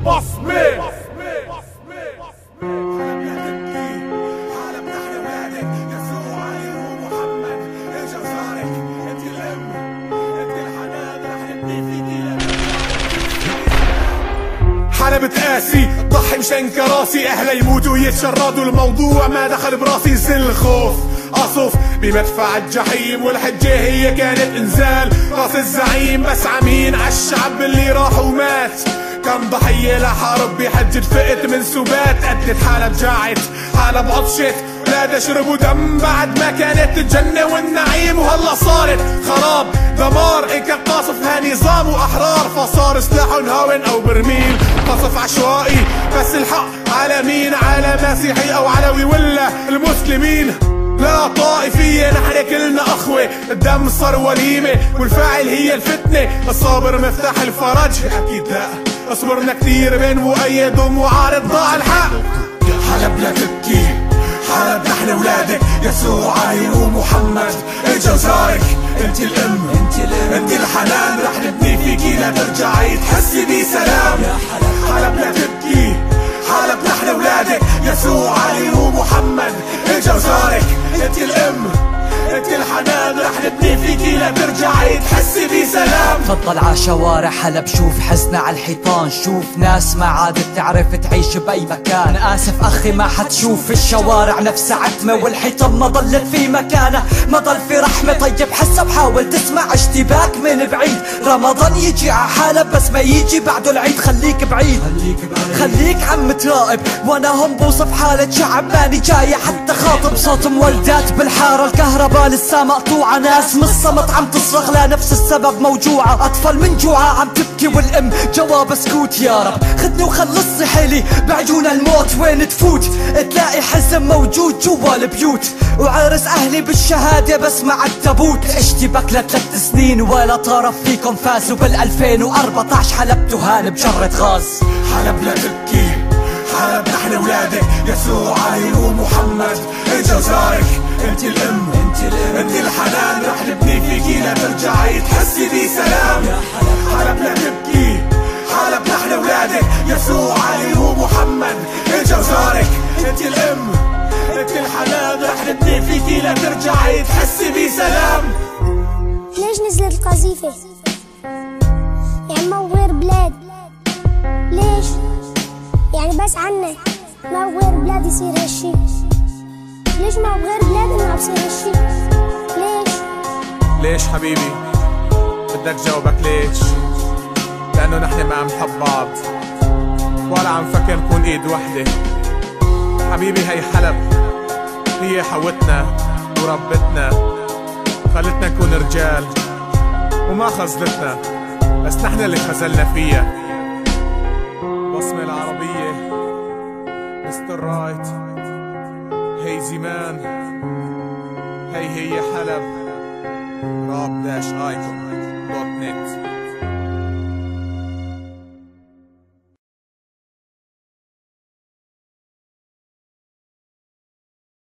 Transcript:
بصمة. حلب تقاسي ضحي مشان كراسي، اهلا يموتوا يتشردوا، الموضوع ما دخل براسي زل خوف اصف بمدفع الجحيم، والحجة هي كانت انزال راس الزعيم، بس عمين عالشعب اللي راح ومات، كم ضحية لحرب بحجة فقت من سبات، قدت حلب جاعت حلب عطشت، ولاد شربوا دم بعد ما كانت الجنة والنعيم، وهلا صارت خراب دمار، إن كان قاصفها نظام واحرار، فصار سلاحهم هاون او برميل، قصف عشوائي بس الحق على مين؟ على مسيحي او علوي ولا المسلمين؟ لا طائفية نحن كلنا اخوة، الدم صار وليمة والفاعل هي الفتنة، الصابر مفتاح الفرج اكيد لا، اصبرنا كثير بين مؤيد ومعارض ضاع الحق. حلب لا تبكي، حلب نحن ولادك، يسوع علي ومحمد اجا وزارك، انت الام انت الحنان، رح نبني فيكي لا ترجعي تحسي بسلام. حلب لا تبكي، حلب نحن ولادك، يسوع علي ومحمد اجا وزارك، انت الام انت الحنان، رح نبني فيكي لا ترجعي تحسي بسلام. تفضل عالشوارع حلب، شوف حزنا عالحيطان، شوف ناس ما عادت تعرف تعيش باي مكان. أنا آسف أخي ما حتشوف الشوارع نفسها عتمة، والحيطان ما ضلت في مكانها، ما ضل في رحمة. طيب حسب حاول تسمع اشتباك من بعيد، رمضان يجي عحلب بس ما يجي بعده العيد، خليك بعيد خليك عم تراقب، وانا هم بوصف حالة شعب ماني جاي حتى خاطب. صوت مولدات بالحارة، الكهرباء لسه مقطوعة، ناس من الصمت عم تصرخ لنفس السبب موجوعة، أطفال من جوعة عم تبكي والأم جواب سكوت. يا رب خدني وخلص حيلي بعيون الموت، وين تفوت تلاقي حزن موجود جوا البيوت، وعرس أهلي بالشهادة بس مع التابوت. اشتبك ل3 سنين ولا طرف فيكم فاز، وبال2014 حلب تهان بجرة غاز. حلب لا تبكي، حلب نحن ولادك، يسوع علي ومحمد اجا وزارك، انت الام انت الحنان، رح نبني فيكي لا ترجعي تحسي بسلام. حلب لا تبكي، حلب نحن ولادك، يسوع علي ومحمد اجا وزارك، انت الام انت الحنان، رح نبني فيكي لا ترجعي تحسي بسلام. ليش نزلت القذيفة؟ يعني موغير بلاد، ليش؟ يعني بس عنك ما بغير بلاد يصير هالشي، ليش ما بغير بلاد انه عم يصير هالشي؟ ليش حبيبي؟ بدك جاوبك ليش؟ لأنه نحن ما عم نحب بعض، ولا عم فكر نكون ايد وحدة. حبيبي هي حلب هي حوتنا وربتنا، خلتنا نكون رجال وما خزلتنا، بس نحن اللي خزلنا فيها. بصمة العربية مستر رايت، هي زمان، هي حلب، راب داش ايكون.